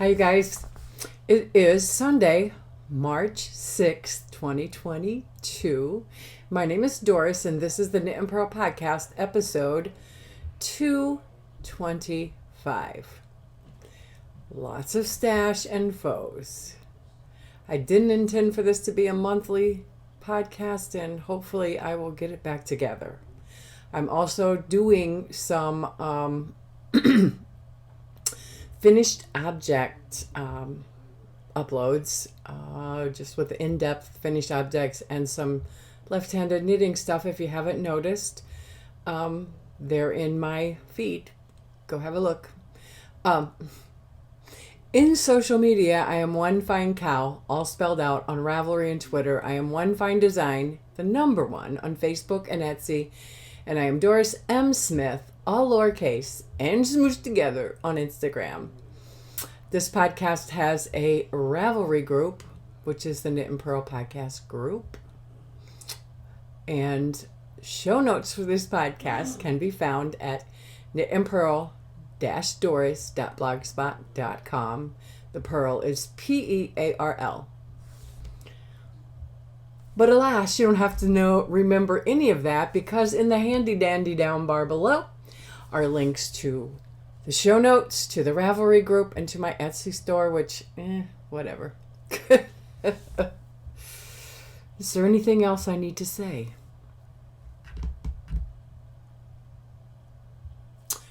Hi, you guys. It is Sunday, March 6th, 2022. My name is Doris, and this is the Knit and Pearl Podcast, episode 225. Lots of stash and foes. I didn't intend for this to be a monthly podcast, and hopefully I will get it back together. I'm also doing some finished object uploads, just with in-depth finished objects and some left-handed knitting stuff. If you haven't noticed, they're in my feed. Go have a look. In social media, I am One Fine Cow, all spelled out, on Ravelry and Twitter. I am One Fine Design, the number one, on Facebook and Etsy. And I am Doris M. Smith, all lowercase and smooshed together, on Instagram. This podcast has a Ravelry group, which is the Knit and Pearl Podcast group. And show notes for this podcast can be found at knitandpearl-doris.blogspot.com. The Pearl is Pearl. But alas, you don't have to remember any of that, because in the handy dandy down bar below are links to the show notes, to the Ravelry group, and to my Etsy store, which, whatever. Is there anything else I need to say?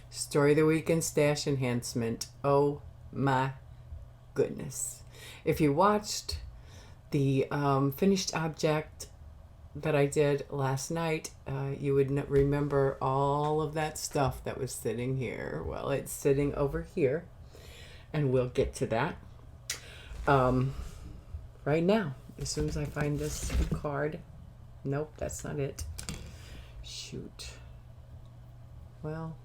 Story of the Week and Stash Enhancement. Oh my goodness. If you watched the finished object that I did last night, you would remember all of that stuff that was sitting here. Well, it's sitting over here, and we'll get to that right now, as soon as I find this card. Nope, that's not it. Shoot. Well,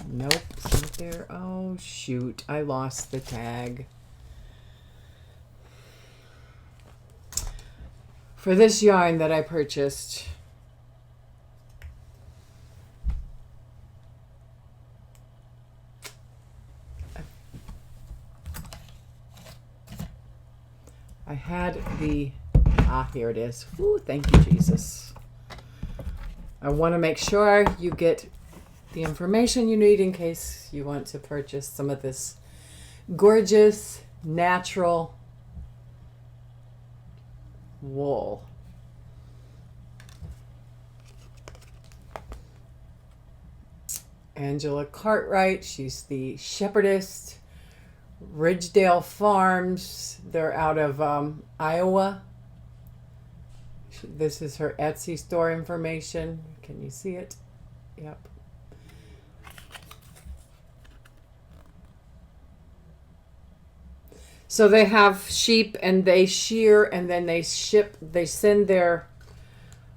nope, it's not there. Oh, shoot. I lost the tag. For this yarn that I purchased, I had the, here it is. Ooh, thank you, Jesus. I want to make sure you get the information you need in case you want to purchase some of this gorgeous natural wool. Angela Cartwright, she's the shepherdess. Ridgedale Farms, they're out of Iowa. This is her Etsy store information. Can you see it? Yep. So they have sheep, and they shear, and then they send their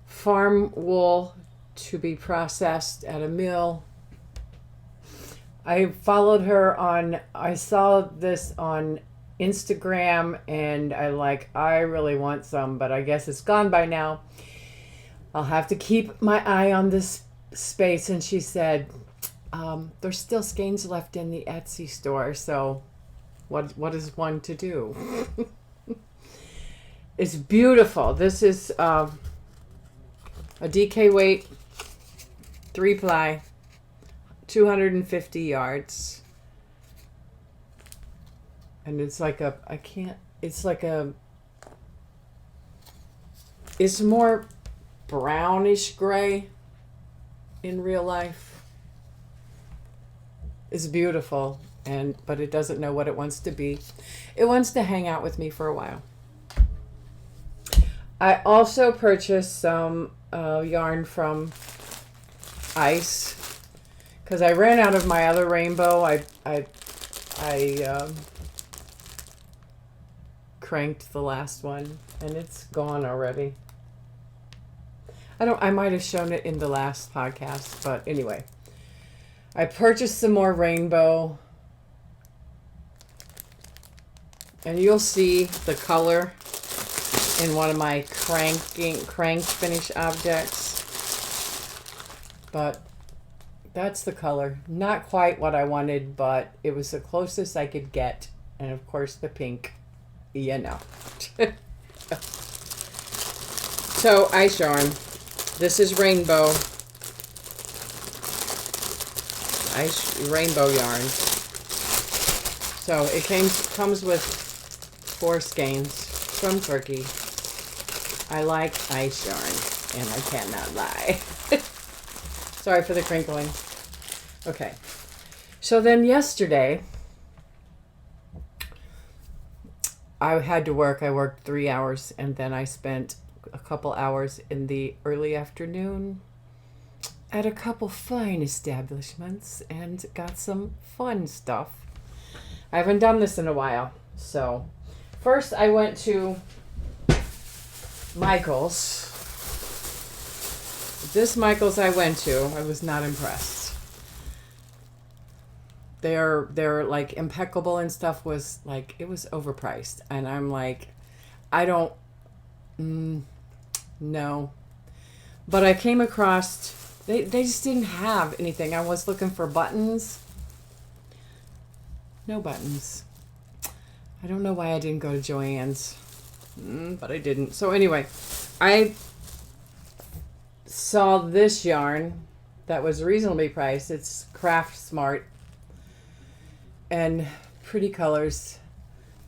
farm wool to be processed at a mill. I followed her I saw this on Instagram, and I really want some, but I guess it's gone by now. I'll have to keep my eye on this space. And she said, there's still skeins left in the Etsy store, so what is one to do? It's beautiful. This is a DK weight, 3-ply, 250 yards. And it's it's more brownish gray in real life. It's beautiful. But it doesn't know what it wants to be. It wants to hang out with me for a while. I also purchased some yarn from Ice, because I ran out of my other rainbow. I cranked the last one, and it's gone already. I might have shown it in the last podcast, but anyway. I purchased some more rainbow. And you'll see the color in one of my cranked finish objects. But that's the color. Not quite what I wanted, but it was the closest I could get. And of course the pink, you know. So ice yarn. This is rainbow. Rainbow yarns. So it comes with 4 skeins from Turkey. I like ice yarn, and I cannot lie. Sorry for the crinkling. Okay. So then yesterday, I had to work. I worked 3 hours, and then I spent a couple hours in the early afternoon at a couple fine establishments and got some fun stuff. I haven't done this in a while. So first I went to Michael's. This Michael's I went to, I was not impressed. They're like impeccable and stuff, was like, it was overpriced. And I'm like, I don't, no. But I came across, they just didn't have anything. I was looking for buttons. No buttons. I don't know why I didn't go to Joann's, but I didn't. So anyway, I saw this yarn that was reasonably priced. It's Craft Smart and pretty colors.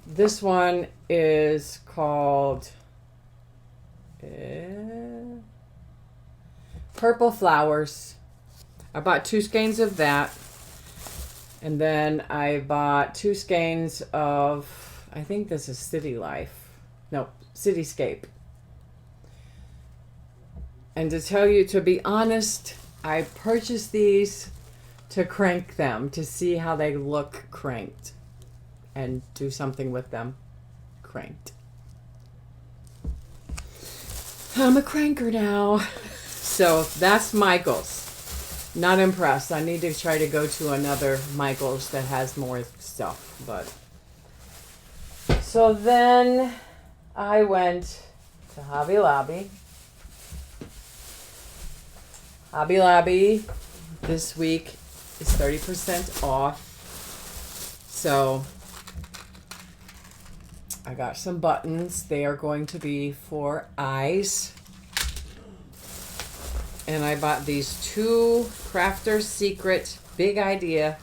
This one is called Purple Flowers. I bought 2 skeins of that. And then I bought 2 skeins of, I think this is City Life. No, Cityscape. And to be honest, I purchased these to crank them, to see how they look cranked and do something with them cranked. I'm a cranker now. So that's Michael's. Not impressed. I need to try to go to another Michael's that has more stuff. But so then I went to Hobby Lobby. Hobby Lobby this week is 30% off. So I got some buttons. They are going to be for eyes. And I bought these 2 Crafter's Secret Big Idea.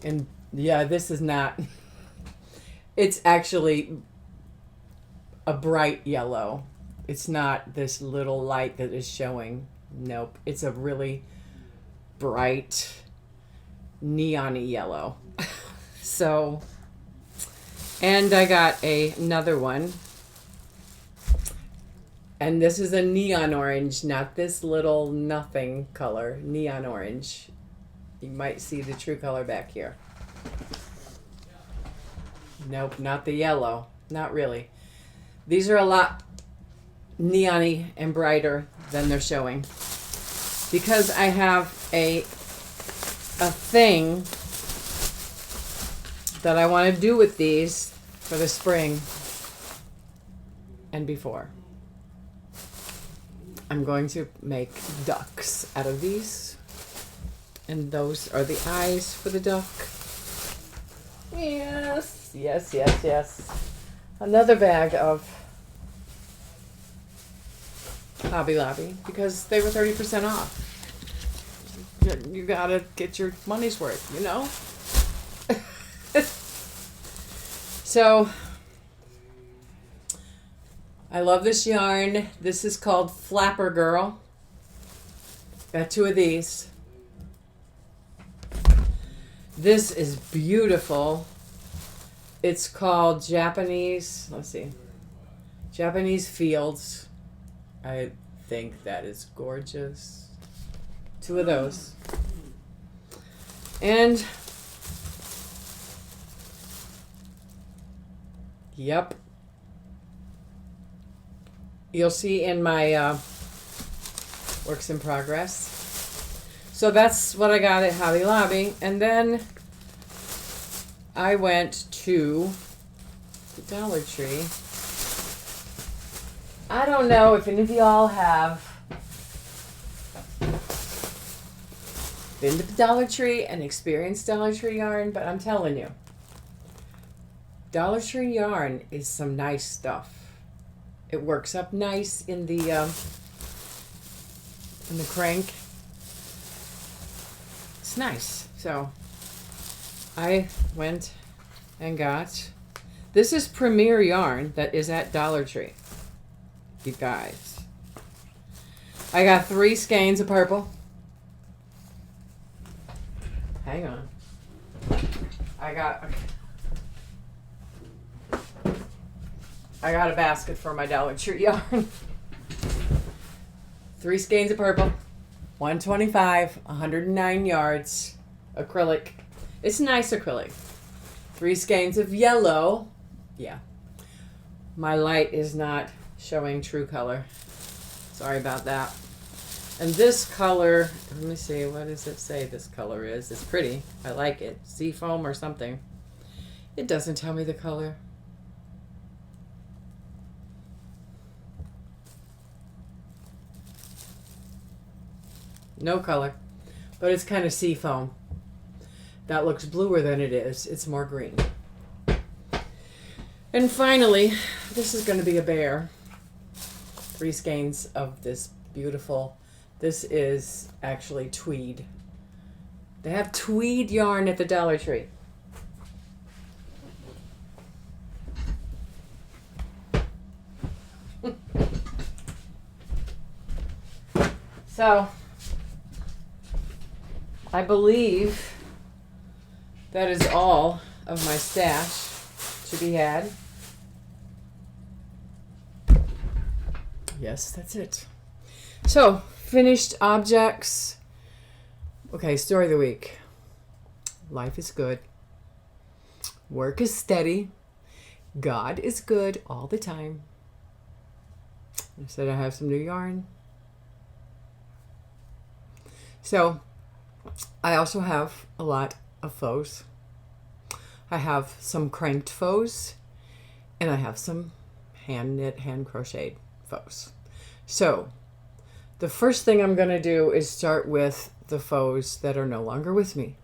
And yeah, this is not, it's actually a bright yellow. It's not this little light that is showing. Nope. It's a really bright neon-y yellow. So, and I got another one. And this is a neon orange, not this little nothing color. Neon orange. You might see the true color back here. Nope, not the yellow. Not really. These are a lot neon-y and brighter than they're showing. Because I have a thing that I want to do with these for the spring and before. I'm going to make ducks out of these. And those are the eyes for the duck. Yes, yes, yes, yes. Another bag of Hobby Lobby because they were 30% off. You gotta get your money's worth, you know? So, I love this yarn. This is called Flapper Girl. Got 2 of these. This is beautiful. It's called Japanese Fields. I think that is gorgeous. 2 of those. And, yep. You'll see in my works in progress. So that's what I got at Hobby Lobby. And then I went to the Dollar Tree. I don't know if any of y'all have been to Dollar Tree and experienced Dollar Tree yarn, but I'm telling you, Dollar Tree yarn is some nice stuff. It works up nice in the crank. It's nice. So I went and got, this is Premier yarn that is at Dollar Tree. You guys, I got 3 skeins of purple. Hang on. I got a basket for my Dollar Tree yarn. 3 skeins of purple, 125, 109 yards, acrylic. It's nice acrylic. 3 skeins of yellow. Yeah. My light is not showing true color. Sorry about that. And this color, let me see, what does it say this color is? It's pretty. I like it. Seafoam or something. It doesn't tell me the color. No color. But it's kind of seafoam. That looks bluer than it is. It's more green. And finally, this is going to be a bear. 3 skeins of this beautiful, this is actually tweed. They have tweed yarn at the Dollar Tree. So, I believe that is all of my stash to be had. Yes, that's it. So, finished objects. Okay, story of the week. Life is good. Work is steady. God is good all the time. I said I have some new yarn. So, I also have a lot of faux. I have some cranked faux, and I have some hand knit, hand crocheted faux. So, the first thing I'm going to do is start with the faux that are no longer with me.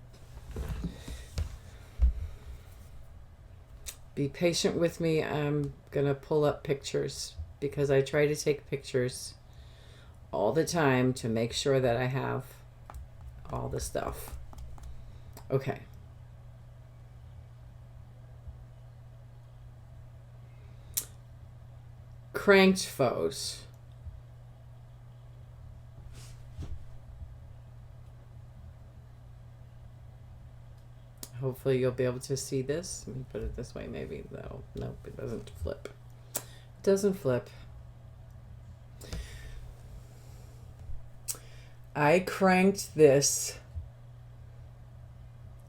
Be patient with me. I'm going to pull up pictures because I try to take pictures all the time to make sure that I have all the stuff. Okay. Cranked faux. Hopefully you'll be able to see this. Let me put it this way maybe. No, nope, it doesn't flip. It doesn't flip. I cranked this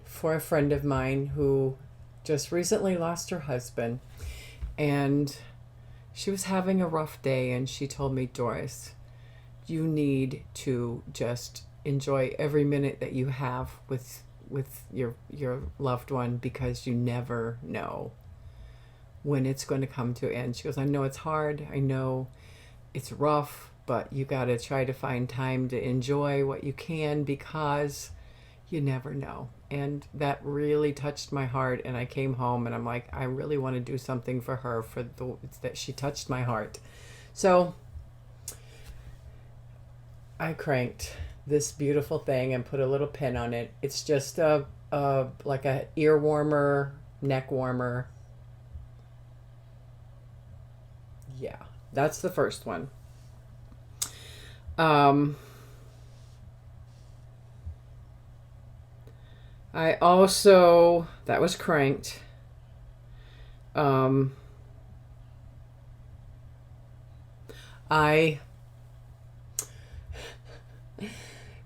for a friend of mine who just recently lost her husband, and she was having a rough day, and she told me, Doris, you need to just enjoy every minute that you have with your loved one, because you never know when it's going to come to an end. She goes, I know it's hard, I know it's rough, but you got to try to find time to enjoy what you can, because you never know. And that really touched my heart, and I came home and I'm like, I really want to do something for her, that she touched my heart. So I cranked this beautiful thing and put a little pin on it. It's just like a ear warmer, neck warmer. Yeah, that's the first one. I also, that was cranked. I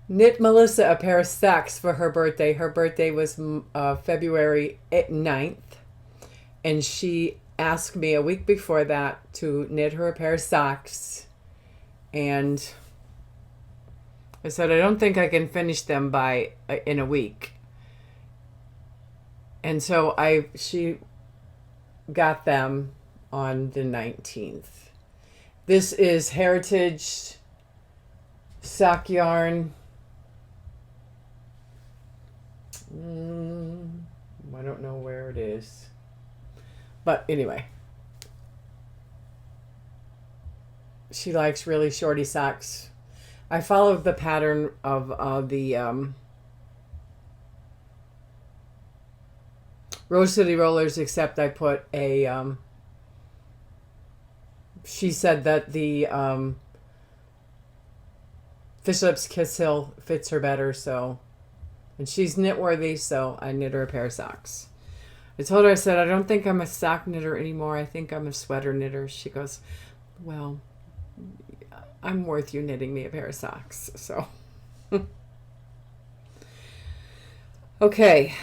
knit Melissa a pair of socks for her birthday. Her birthday was February 9th, and she asked me a week before that to knit her a pair of socks, and I said, I don't think I can finish them in a week. And so she got them on the 19th. This is Heritage sock yarn. I don't know where it is. But anyway. She likes really shorty socks. I followed the pattern of the Rose City Rollers, except I put a... she said that the Fish Lips Kiss Hill fits her better, so... And she's knit worthy, so I knit her a pair of socks. I told her, I said, I don't think I'm a sock knitter anymore. I think I'm a sweater knitter. She goes, well... I'm worth you knitting me a pair of socks. So, okay.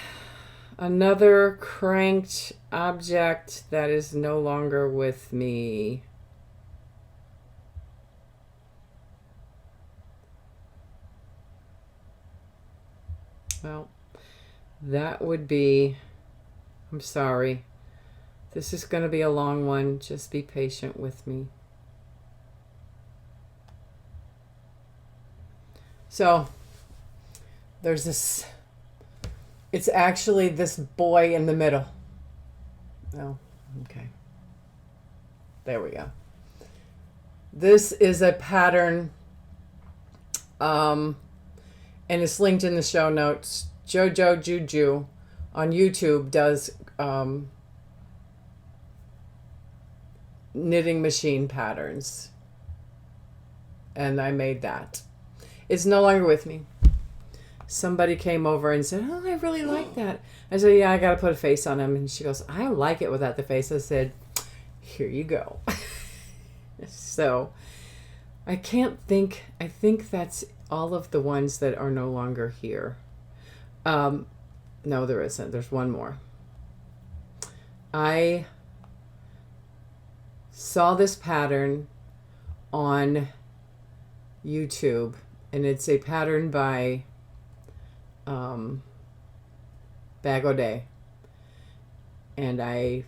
Another cranked object that is no longer with me. Well, that would be, I'm sorry. This is going to be a long one. Just be patient with me. So, there's this, it's actually this boy in the middle. Oh, okay. There we go. This is a pattern, and it's linked in the show notes. Jojo Juju on YouTube does knitting machine patterns. And I made that. It's no longer with me. Somebody came over and said, oh, I really like that. I said, yeah, I got to put a face on him. And she goes, I like it without the face. I said, here you go. So I can't think. I think that's all of the ones that are no longer here. No, there isn't. There's one more. I saw this pattern on YouTube, and it's a pattern by Bag O' Day. And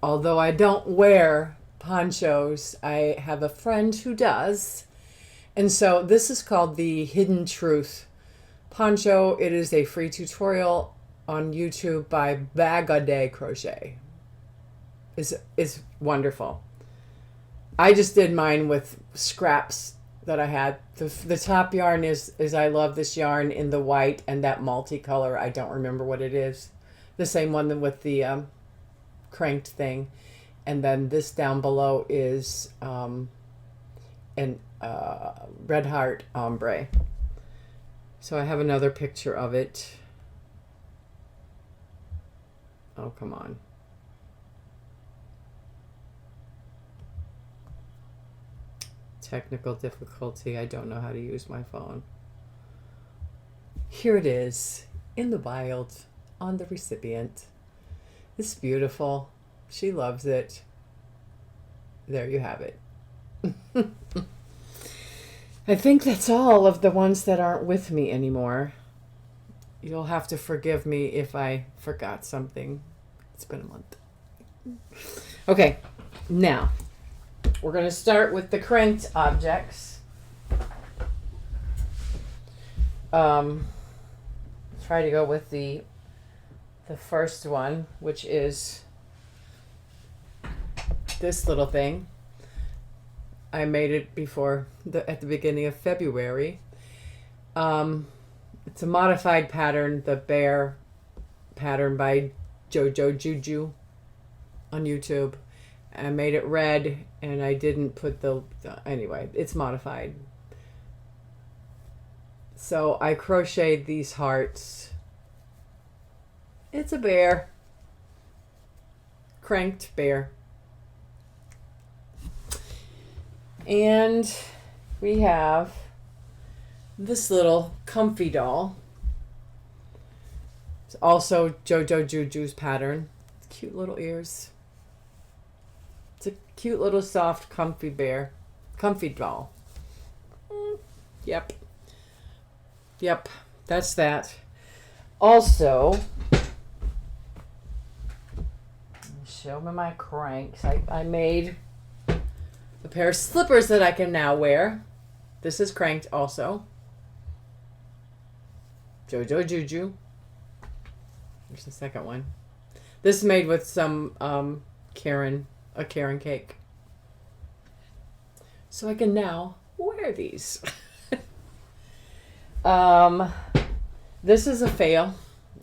although I don't wear ponchos, I have a friend who does. And so this is called the Hidden Truth poncho. It is a free tutorial on YouTube by Bag O' Day Crochet. It's wonderful. I just did mine with scraps that I had. The top yarn is I love this yarn in the white and that multicolor. I don't remember what it is. The same one with the cranked thing. And then this down below is an Red Heart ombre. So I have another picture of it. Oh, come on. Technical difficulty. I don't know how to use my phone. Here it is in the wild on the recipient. It's beautiful. She loves it. There you have it. I think that's all of the ones that aren't with me anymore. You'll have to forgive me if I forgot something. It's been a month. Okay, now we're going to start with the cranked objects. Try to go with the first one, which is this little thing. I made it before at the beginning of February. It's a modified pattern, the bear pattern by Jojo Juju on YouTube. I made it red, and I didn't put anyway, it's modified. So I crocheted these hearts. It's a bear. Cranked bear. And we have this little comfy doll. It's also Jojo Juju's pattern. Cute little ears. It's a cute little soft comfy bear. Comfy doll. Yep. Yep. That's that. Also, show me my cranks. I made a pair of slippers that I can now wear. This is cranked also. Jojo Juju. There's the second one. This is made with some a Karen cake. So I can now wear these. This is a fail,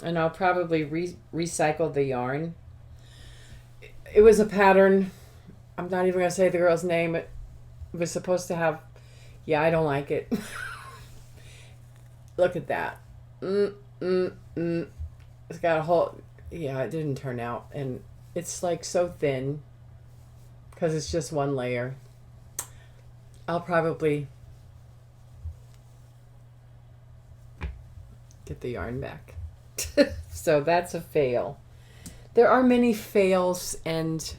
and I'll probably recycle the yarn. It was a pattern. I'm not even going to say the girl's name. It was supposed to have... Yeah, I don't like it. Look at that. It's got a whole... Yeah, it didn't turn out. And it's like so thin because it's just one layer. I'll probably get the yarn back. So that's a fail. There are many fails and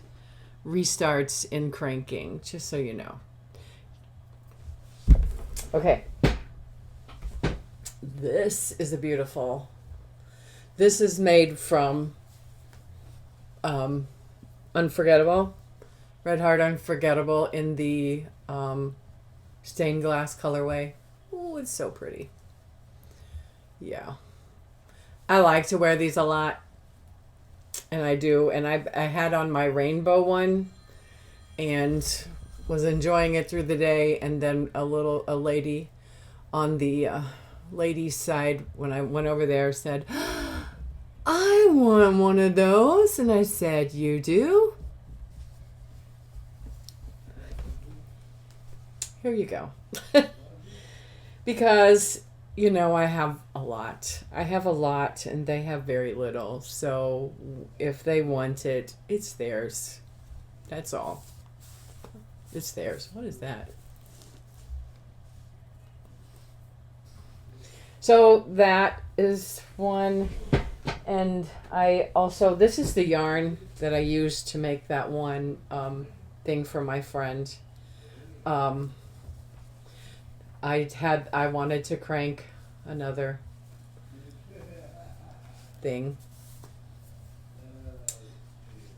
restarts in cranking, just so you know. Okay. This is a beautiful... This is made from Unforgettable. Red Heart Unforgettable in the stained glass colorway. Oh, it's so pretty. Yeah. I like to wear these a lot. And I do. And I had on my rainbow one and was enjoying it through the day. And then a lady on the ladies' side, when I went over there, said, I want one of those. And I said, you do? Here you go. Because, you know, I have a lot. I have a lot and they have very little. So if they want it, it's theirs. That's all. It's theirs. What is that? So that is one. And I also, this is the yarn that I used to make that one thing for my friend. I wanted to crank another thing.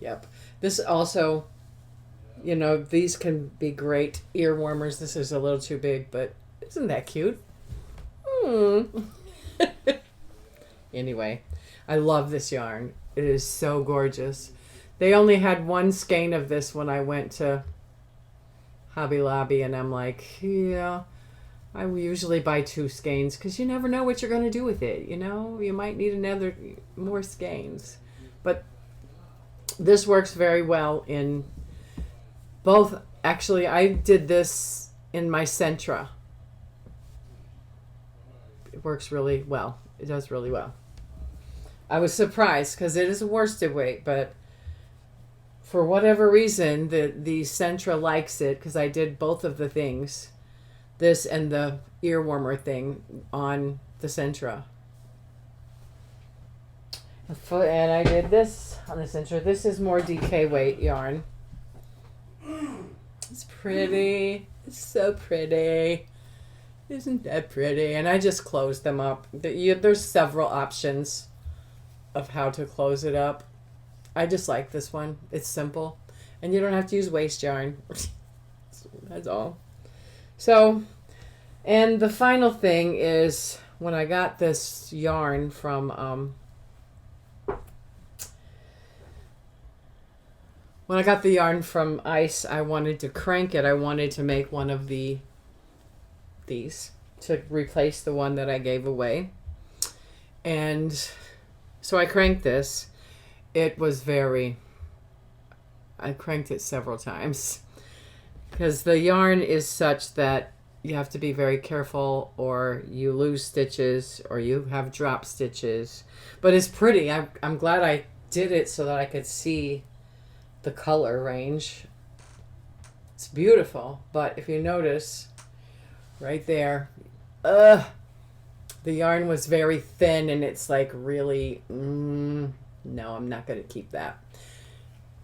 Yep. This also, you know, these can be great ear warmers. This is a little too big, but isn't that cute? Anyway, I love this yarn. It is so gorgeous. They only had one skein of this when I went to Hobby Lobby, and I'm like, yeah, I usually buy 2 skeins because you never know what you're going to do with it. You know, you might need more skeins. But this works very well in both. Actually, I did this in my Sentra. It works really well. It does really well. I was surprised because it is a worsted weight, but for whatever reason, the Sentra likes it because I did both of the things, this and the ear warmer thing on the Sentra. And I did this on the Sentra. This is more DK weight yarn. It's pretty. It's so pretty. Isn't that pretty? And I just closed them up. There's several options of how to close it up. I just like this one. It's simple. And you don't have to use waste yarn. That's all. So, and the final thing is when I got this yarn from, when I got the yarn from Ice, I wanted to crank it. I wanted to make one of these to replace the one that I gave away. And so I cranked this. It was I cranked it several times because the yarn is such that you have to be very careful or you lose stitches or you have drop stitches. But it's pretty. I'm glad I did it so that I could see the color range. It's beautiful. But if you notice right there, the yarn was very thin and it's like really, no, I'm not going to keep that.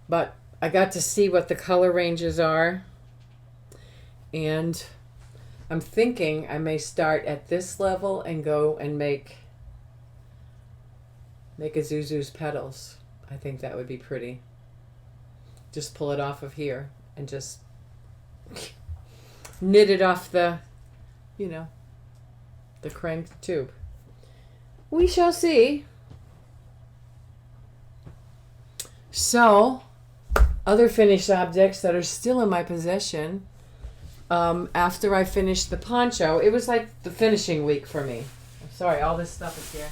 But I got to see what the color ranges are. And I'm thinking I may start at this level and go and make a Zuzu's petals. I think that would be pretty. Just pull it off of here and just knit it off the, the crank tube. We shall see. So, other finished objects that are still in my possession. After I finished the poncho, it was like the finishing week for me. I'm sorry, all this stuff is here.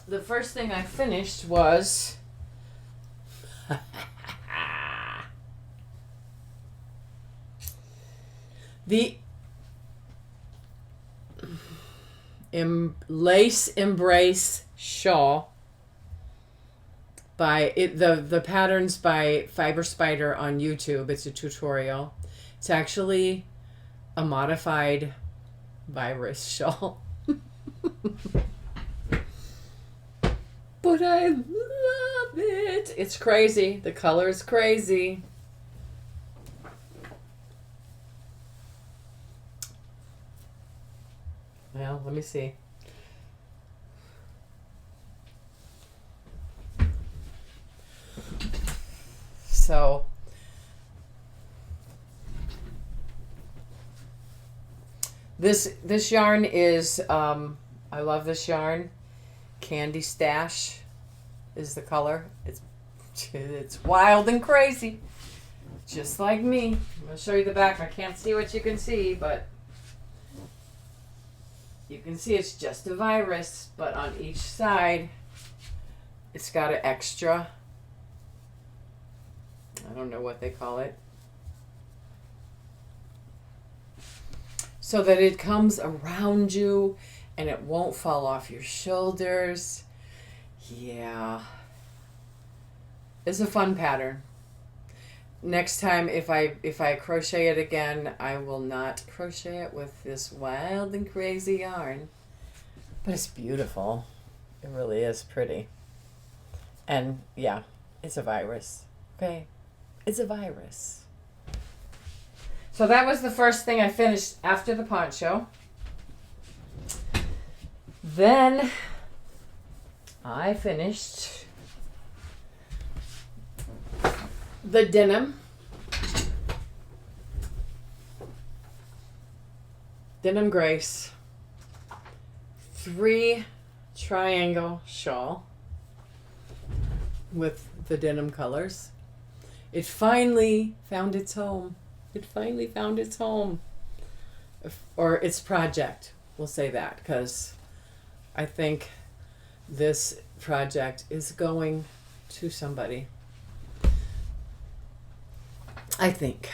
The first thing I finished was the Lace Embrace Shawl by the patterns by Fiber Spider on YouTube. It's a tutorial. It's actually a modified virus shawl. But I love it. It's crazy. The color is crazy. Well, let me see. So, this yarn is, I love this yarn. Candy Stash is the color. It's wild and crazy, just like me. I'm going to show you the back. I can't see what you can see, but you can see it's just a virus, but on each side it's got an extra, I don't know what they call it, so that it comes around you and it won't fall off your shoulders. Yeah. It's a fun pattern. Next time, if I crochet it again, I will not crochet it with this wild and crazy yarn. But it's beautiful. It really is pretty. And yeah, it's a virus. Okay? It's a virus. So that was the first thing I finished after the poncho. Then I finished the denim Grace 3 triangle shawl with the denim colors. It finally found its home. It finally found its home. Or its project. We'll say that, because I think this project is going to somebody. I think.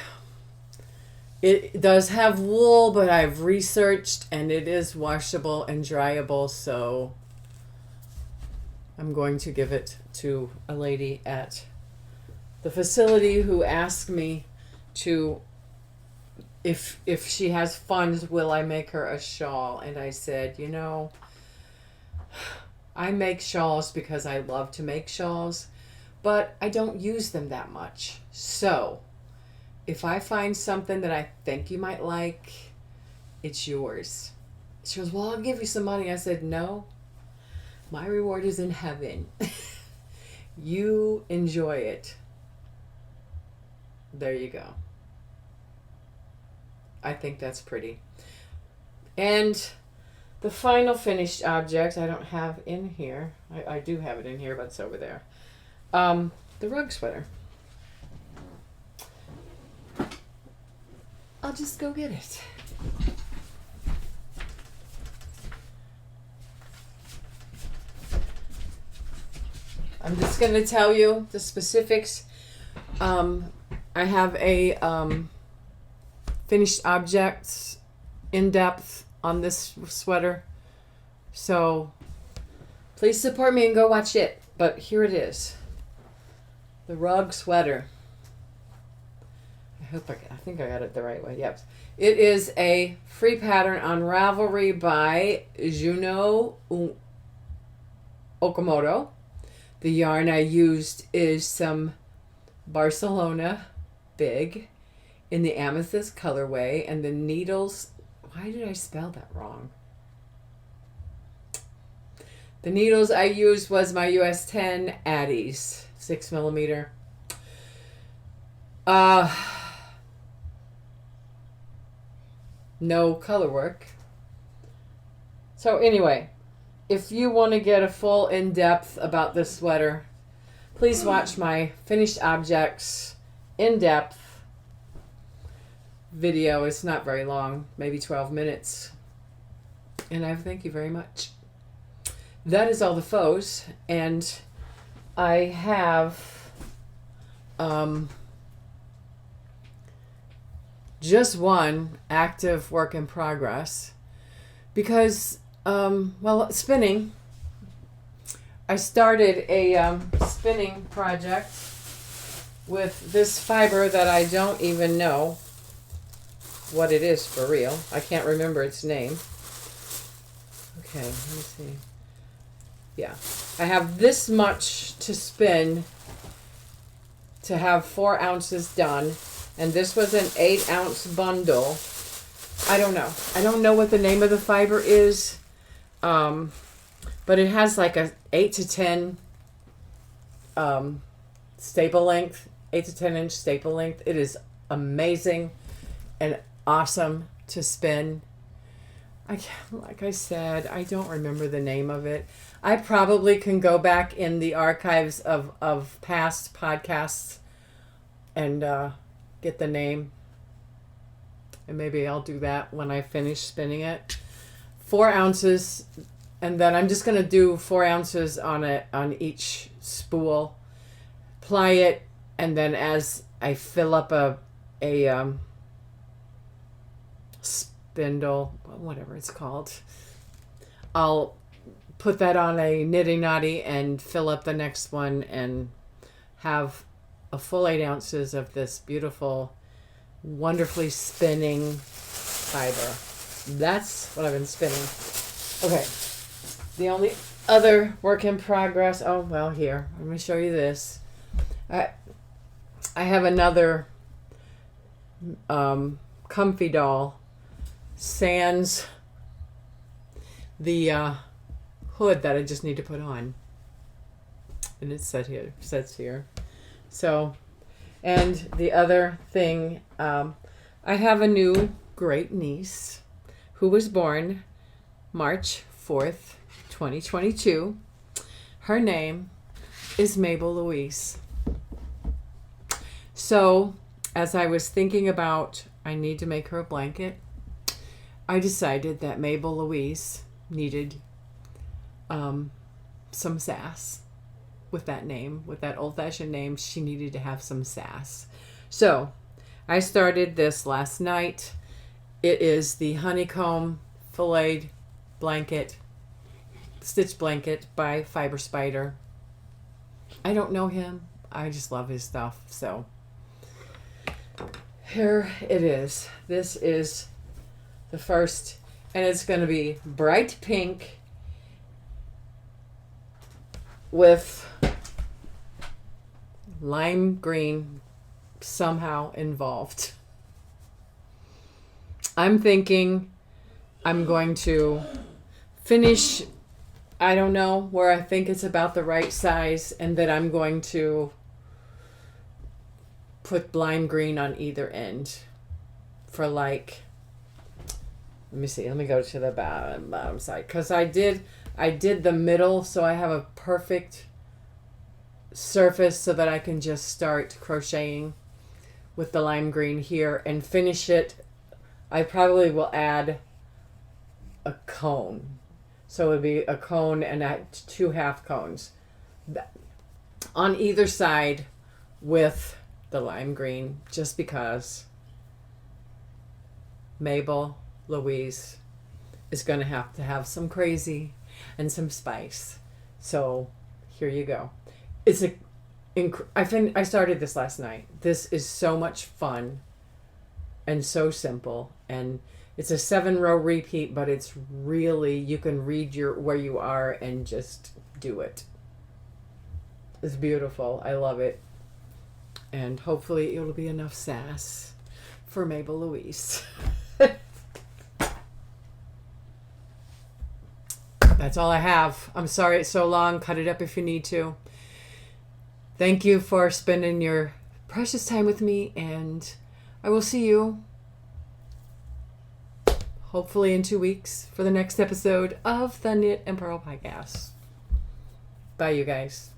It does have wool, but I've researched and it is washable and dryable, so I'm going to give it to a lady at the facility who asked me to, if she has funds, will I make her a shawl? And I said, you know, I make shawls because I love to make shawls, but I don't use them that much. So if I find something that I think you might like, it's yours. She goes, well, I'll give you some money. I said, no, my reward is in heaven. You enjoy it. There you go. I think that's pretty. And the final finished object I don't have in here. I do have it in here, but it's over there. The rug sweater. I'll just go get it. I'm just going to tell you the specifics. I have a finished objects in depth on this sweater. So please support me and go watch it. But here it is. The rug sweater. I think I got it the right way. Yep. It is a free pattern on Ravelry by Juno Okamoto. The yarn I used is some Barcelona Big in the amethyst colorway, and the needles, why did I spell that wrong? The needles I used was my US 10 Addies, 6mm. No color work. So anyway, if you want to get a full in-depth about this sweater, please watch my finished objects in-depth video. It's not very long, maybe 12 minutes. And I thank you very much. That is all the faux, and I have just one active work in progress because well, spinning. I started a spinning project with this fiber that I don't even know what it is for real. I can't remember its name. Okay, let me see. Yeah, I have this much to spin to have 4 ounces done, and this was an 8-ounce bundle. I don't know. I don't know what the name of the fiber is, but it has like a 8 to 10 staple length, 8 to 10 inch staple length. It is amazing and awesome to spin. Like I said, I don't remember the name of it. I probably can go back in the archives of past podcasts and get the name. And maybe I'll do that when I finish spinning it. 4 ounces, and then I'm just going to do 4 ounces on each spool. Ply it, and then as I fill up a spindle, whatever it's called, I'll put that on a Nitty Knotty and fill up the next one and have a full 8 ounces of this beautiful, wonderfully spinning fiber. That's what I've been spinning. Okay, the only other work in progress, oh well, here, let me show you this. I have another comfy doll, sans the hood that I just need to put on, and it sets here. So, and the other thing, I have a new great niece who was born March 4th, 2022. Her name is Mabel Louise. So, as I was thinking about, I need to make her a blanket, I decided that Mabel Louise needed some sass with that name, with that old-fashioned name. She needed to have some sass. So I started this last night. It is the Honeycomb Filet blanket, stitch blanket by Fiber Spider. I don't know him. I just love his stuff. So here it is. This is the first, and it's going to be bright pink with lime green somehow involved. I'm thinking I'm going to finish, I don't know, where I think it's about the right size, and then I'm going to put lime green on either end for like, let me see, let me go to the bottom side, because I did the middle, so I have a perfect surface so that I can just start crocheting with the lime green here and finish it. I probably will add a cone, so it would be a cone and 2 half cones on either side with the lime green, just because Mabel Louise is going to have some crazy and some spice. So here you go. It's I started this last night. This is so much fun and so simple, and it's a 7-row repeat, but it's really, you can read where you are and just do it. It's beautiful. I love it. And hopefully it'll be enough sass for Mabel Louise. That's all I have. I'm sorry it's so long. Cut it up if you need to. Thank you for spending your precious time with me, and I will see you hopefully in 2 weeks for the next episode of the Knit and Purl podcast. Bye, you guys.